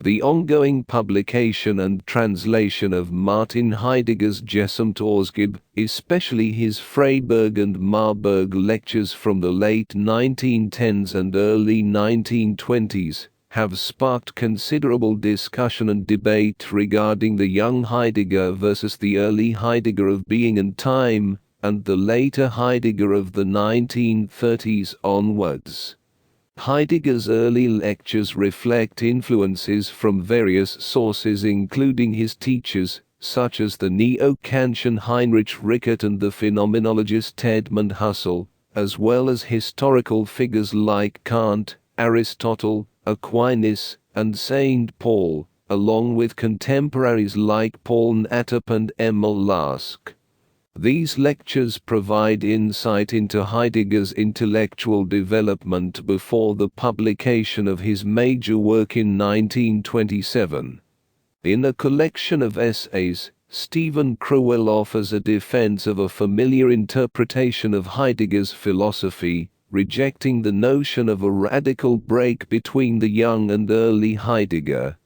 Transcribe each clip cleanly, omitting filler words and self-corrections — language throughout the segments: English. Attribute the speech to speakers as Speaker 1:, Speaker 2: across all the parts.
Speaker 1: The ongoing publication and translation of Martin Heidegger's Gesamtausgabe, especially his Freiburg and Marburg lectures from the late 1910s and early 1920s, have sparked considerable discussion and debate regarding the young Heidegger versus the early Heidegger of Being and Time, and the later Heidegger of the 1930s onwards. Heidegger's early lectures reflect influences from various sources including his teachers, such as the neo-Kantian Heinrich Rickert and the phenomenologist Edmund Husserl, as well as historical figures like Kant, Aristotle, Aquinas, and St. Paul, along with contemporaries like Paul Nattap and Emil Lask. These lectures provide insight into Heidegger's intellectual development before the publication of his major work in 1927. In a collection of essays, Stephen Crowell offers a defense of a familiar interpretation of Heidegger's philosophy, rejecting the notion of a radical break between the young and early Heidegger.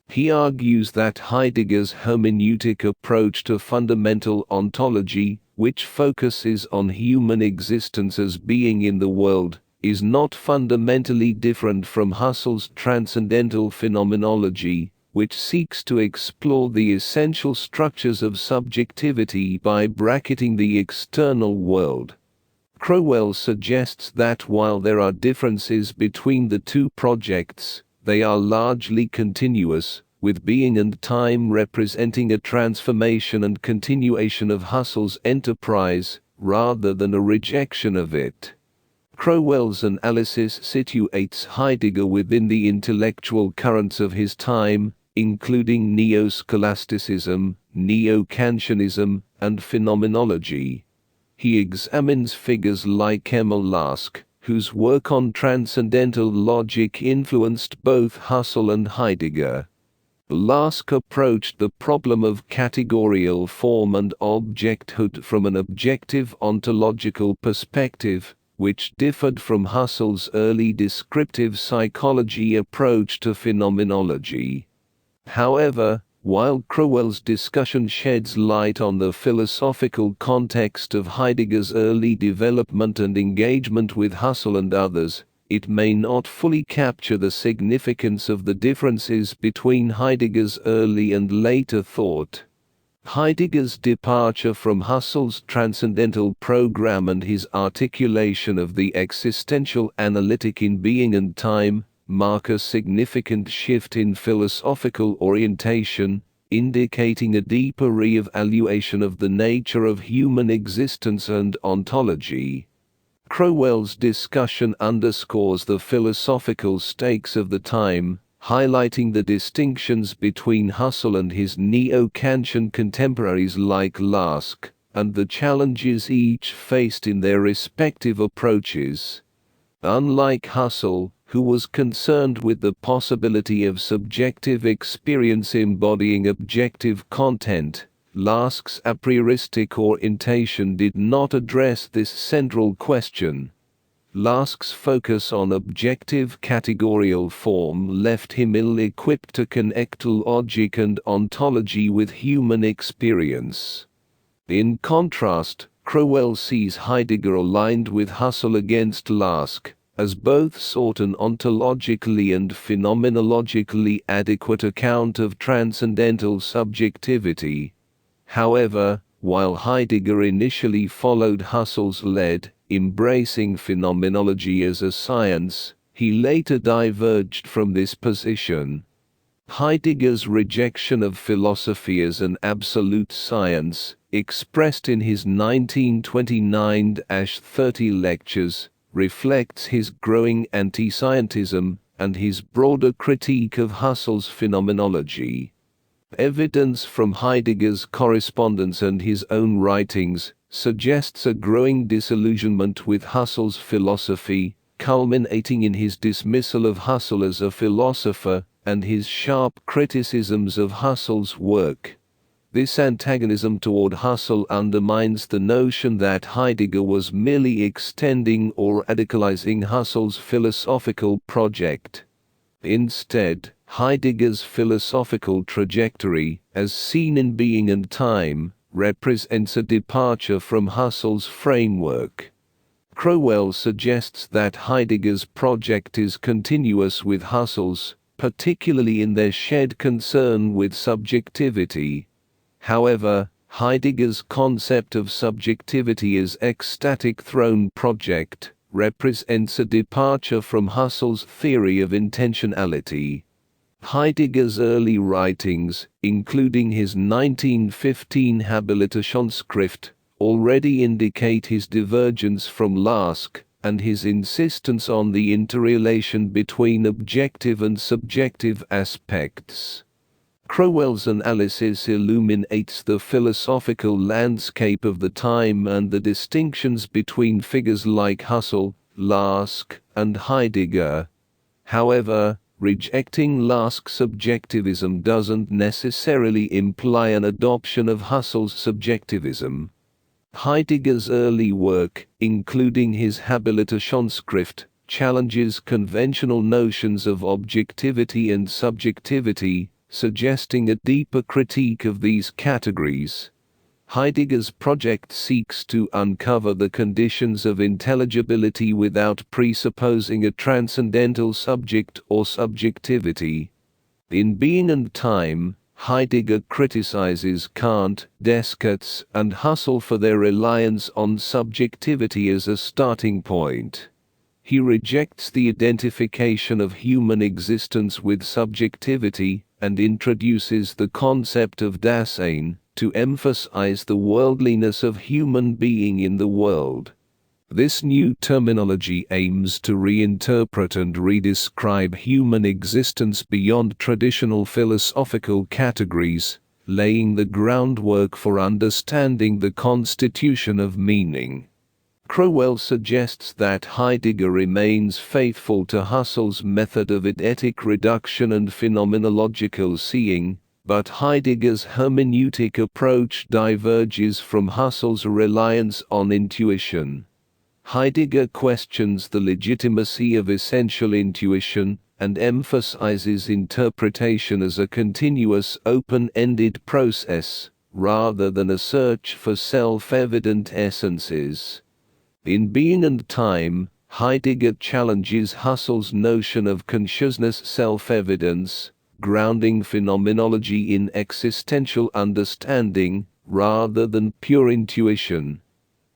Speaker 1: He argues that Heidegger's hermeneutic approach to fundamental ontology, which focuses on human existence as being in the world, is not fundamentally different from Husserl's transcendental phenomenology, which seeks to explore the essential structures of subjectivity by bracketing the external world. Crowell suggests that while there are differences between the two projects, they are largely continuous, with Being and Time representing a transformation and continuation of Husserl's enterprise, rather than a rejection of it. Crowell's analysis situates Heidegger within the intellectual currents of his time, including neo-scholasticism, neo-Kantianism, and phenomenology. He examines figures like Emil Lask, whose work on transcendental logic influenced both Husserl and Heidegger. Lask approached the problem of categorical form and objecthood from an objective ontological perspective, which differed from Husserl's early descriptive psychology approach to phenomenology. However, while Crowell's discussion sheds light on the philosophical context of Heidegger's early development and engagement with Husserl and others, it may not fully capture the significance of the differences between Heidegger's early and later thought. Heidegger's departure from Husserl's transcendental program and his articulation of the existential analytic in Being and Time mark a significant shift in philosophical orientation, indicating a deeper re-evaluation of the nature of human existence and ontology. Crowell's discussion underscores the philosophical stakes of the time, highlighting the distinctions between Husserl and his neo-Kantian contemporaries like Lask, and the challenges each faced in their respective approaches. Unlike Husserl, who was concerned with the possibility of subjective experience embodying objective content, Lask's a prioristic orientation did not address this central question. Lask's focus on objective categorical form left him ill-equipped to connect logic and ontology with human experience. In contrast, Crowell sees Heidegger aligned with Husserl against Lask, as both sought an ontologically and phenomenologically adequate account of transcendental subjectivity. However, while Heidegger initially followed Husserl's lead, embracing phenomenology as a science, he later diverged from this position. Heidegger's rejection of philosophy as an absolute science, expressed in his 1929-30 lectures, reflects his growing anti-scientism and his broader critique of Husserl's phenomenology. Evidence from Heidegger's correspondence and his own writings suggests a growing disillusionment with Husserl's philosophy, culminating in his dismissal of Husserl as a philosopher and his sharp criticisms of Husserl's work. This antagonism toward Husserl undermines the notion that Heidegger was merely extending or radicalizing Husserl's philosophical project. Instead, Heidegger's philosophical trajectory, as seen in Being and Time, represents a departure from Husserl's framework. Crowell suggests that Heidegger's project is continuous with Husserl's, particularly in their shared concern with subjectivity. However, Heidegger's concept of subjectivity as ecstatic throne project represents a departure from Husserl's theory of intentionality. Heidegger's early writings, including his 1915 Habilitationsschrift, already indicate his divergence from Lask, and his insistence on the interrelation between objective and subjective aspects. Crowell's analysis illuminates the philosophical landscape of the time and the distinctions between figures like Husserl, Lask, and Heidegger. However, rejecting Lask's subjectivism doesn't necessarily imply an adoption of Husserl's subjectivism. Heidegger's early work, including his Habilitationsschrift, challenges conventional notions of objectivity and subjectivity, suggesting a deeper critique of these categories. Heidegger's project seeks to uncover the conditions of intelligibility without presupposing a transcendental subject or subjectivity. In Being and Time, Heidegger criticizes Kant, Descartes, and Husserl for their reliance on subjectivity as a starting point. He rejects the identification of human existence with subjectivity, and introduces the concept of Dasein, to emphasize the worldliness of human being in the world. This new terminology aims to reinterpret and redescribe human existence beyond traditional philosophical categories, laying the groundwork for understanding the constitution of meaning. Crowell suggests that Heidegger remains faithful to Husserl's method of eidetic reduction and phenomenological seeing, but Heidegger's hermeneutic approach diverges from Husserl's reliance on intuition. Heidegger questions the legitimacy of essential intuition, and emphasizes interpretation as a continuous open-ended process, rather than a search for self-evident essences. In Being and Time, Heidegger challenges Husserl's notion of consciousness self-evidence, grounding phenomenology in existential understanding, rather than pure intuition.